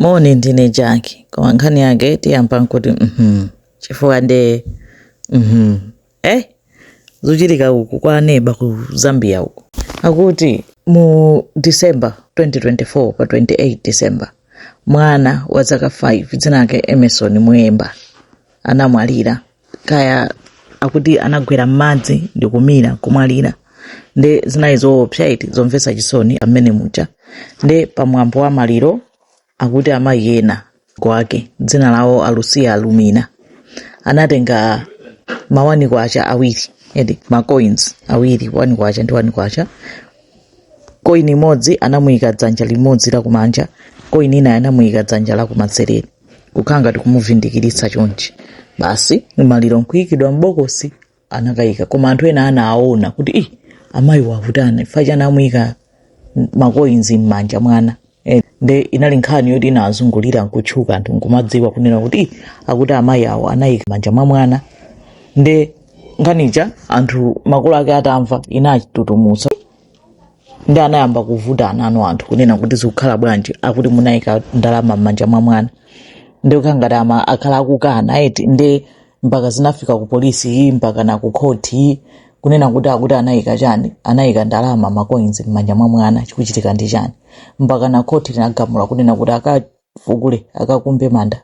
Moni ndine Jackie. Kwa nkhani yake tiyamba nkuti chifukwa nde zochitika uku kwa neighbor ku Zambia uku. Akuti mu December 2024 pa 28 December mwana wa zaka 5 dzina lake Emerson Mwemba anamwalira. Kaya akuti anagwera m'madzi ndi kumira kumwalira. Nde zinayi zoopsa iti zomvetsa chisoni amene mucha. Nde pamwambo wa maliro akuti amayi ena kwake dzina lawo Alucia Lumina anatenga mawani kwacha awiri ma coins awiri, wani kwacha ndi wani kwacha. Coin imodzi anamuyika dzanja limodzi la kumanja, coin ina anamuyika dzanja la kumanzere kukhanga tikumuvindikiritsa chonchi. Basi maliro nkuyikidwa m'bokosi anakayika, koma anthu ena anaona kuti amayi wavutana facha anamuyika ma coins m'manja mwana. Nde inali nkhani yoti inazungulira nkutchuka anthu nkumadziwa kunena kuti akuti amayi awo anayika manja mwa mwana. Nde nkhanicha anthu makolo ake atamva inachitutumutsa. Nde anayamba kuvutana ano anthu kunena kuti zikukhala bwanji akuti munayika ndalama m'manja mwa mwana. Nde ukangati akhala akukana eti nde mpaka zinafika ku polisi mpaka na ku court kunena kuti akuti anayika chani, anayika ndalama ma coins m'manja mwa mwana chikuchitika ndi chani. Mpaka na court linagamula kunena kuti akafukule akakumbe manda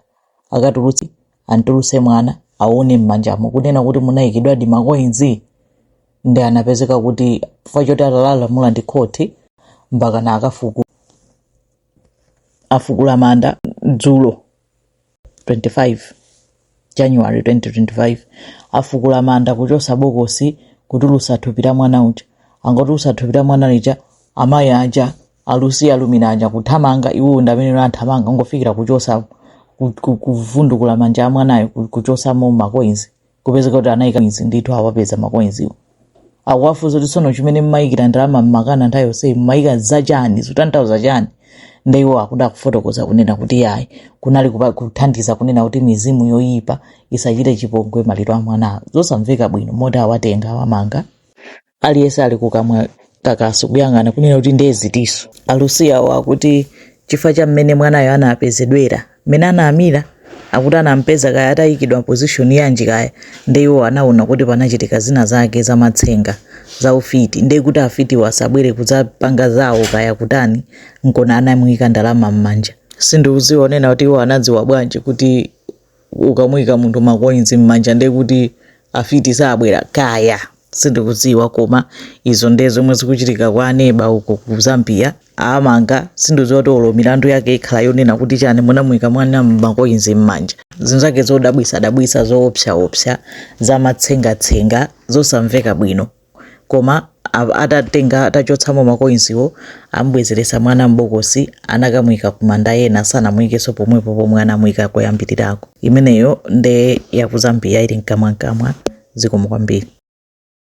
antulutse mwana aone m'manjamo kunena kuti munayikidwa di ma coins. Nde anapezeka kuti fachoti atalamula ndi court mpaka na afukula manda dzulo 25 January 2025 afukula manda kuchosa bokosi kutulusa thupi la mwana uja. Angotulusa thupi la mwana lija amayi aja Alucia Lumina aja kuthamanga iwo ndamene athamanga ngofikira kuchosa kuvundukula manja a mwanayo kuchosa mo ma coins kupezeka kuti anayika izi ndithu awapeza ma coins iwo. Akwafuza kuti sono chimene mmayikira ndalama mmakana nthawi yonse mmayika zachani zotantauza chani. Nde iwo akuda kufotokoza kunena kuti yayi kunali kuthandiza kunena kuti mizimu yoyipa isachite chipongwe maliro a mwana. Zosamveka bwino moti awatenga awamanga aliyense ali kukamwa kakaso kuyang'ana kunena kuti ndezitiso. Alucia wakuti chifukwa cha mmene mwanayo anapezedwera mmene anaamira akuti anampeza kaya atayikidwa position yanji kaya. Nde iwo anaona kuti panachitika zina zake za matsenga za ufiti. Nde kuti afiti wasabwere kudzapanga zawo kaya kutani nkona anamuyika ndalama m'manja. Sindikudziwa nena kuti iwo anadziwa bwanji kuti ukamuyika munthu ma coins m'manja nde kuti afiti sabwera kaya. Sindikudziwa koma izo ndezo zomwe zikuchitika kwa neighbor uko ku Zambia amanga. Sindidziwa kuti milandu yake ikhala yonena kuti chani munamuyika mwana ma coins m'manja. Zinthu zake zodabwisa zoopsa za matsenga zosamveka bwino. Koma atatenga atachotsamo ma coins iwo ambwezeresa mwana m'bokosi anakamuyika kumanda ena sanamuyikeso pomwepo pomwe anamuyika koyambirirako. Imeneyo nde ya ku Zambia ili mkamwa zikomo kwambiri.